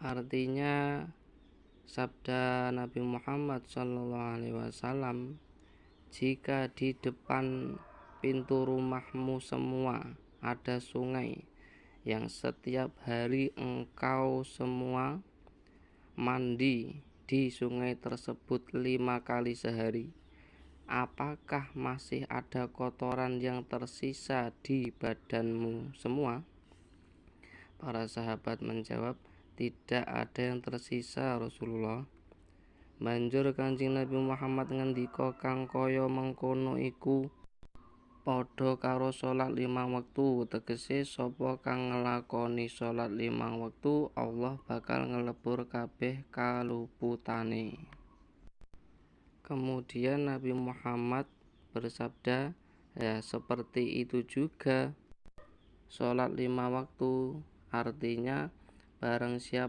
Artinya sabda Nabi Muhammad SAW, jika di depan pintu rumahmu semua ada sungai yang setiap hari engkau semua mandi di sungai tersebut 5 kali sehari, apakah masih ada kotoran yang tersisa di badanmu semua? Para sahabat menjawab, tidak ada yang tersisa Rasulullah. Banjur Kanjeng Nabi Muhammad ngendika, kang kaya mengkono iku padha karo salat 5 wektu, tegese sapa kang nglakoni salat 5 wektu Allah bakal ngelebur kabeh kaluputane. Kemudian Nabi Muhammad bersabda, ya seperti itu juga salat 5 waktu, artinya barang siapa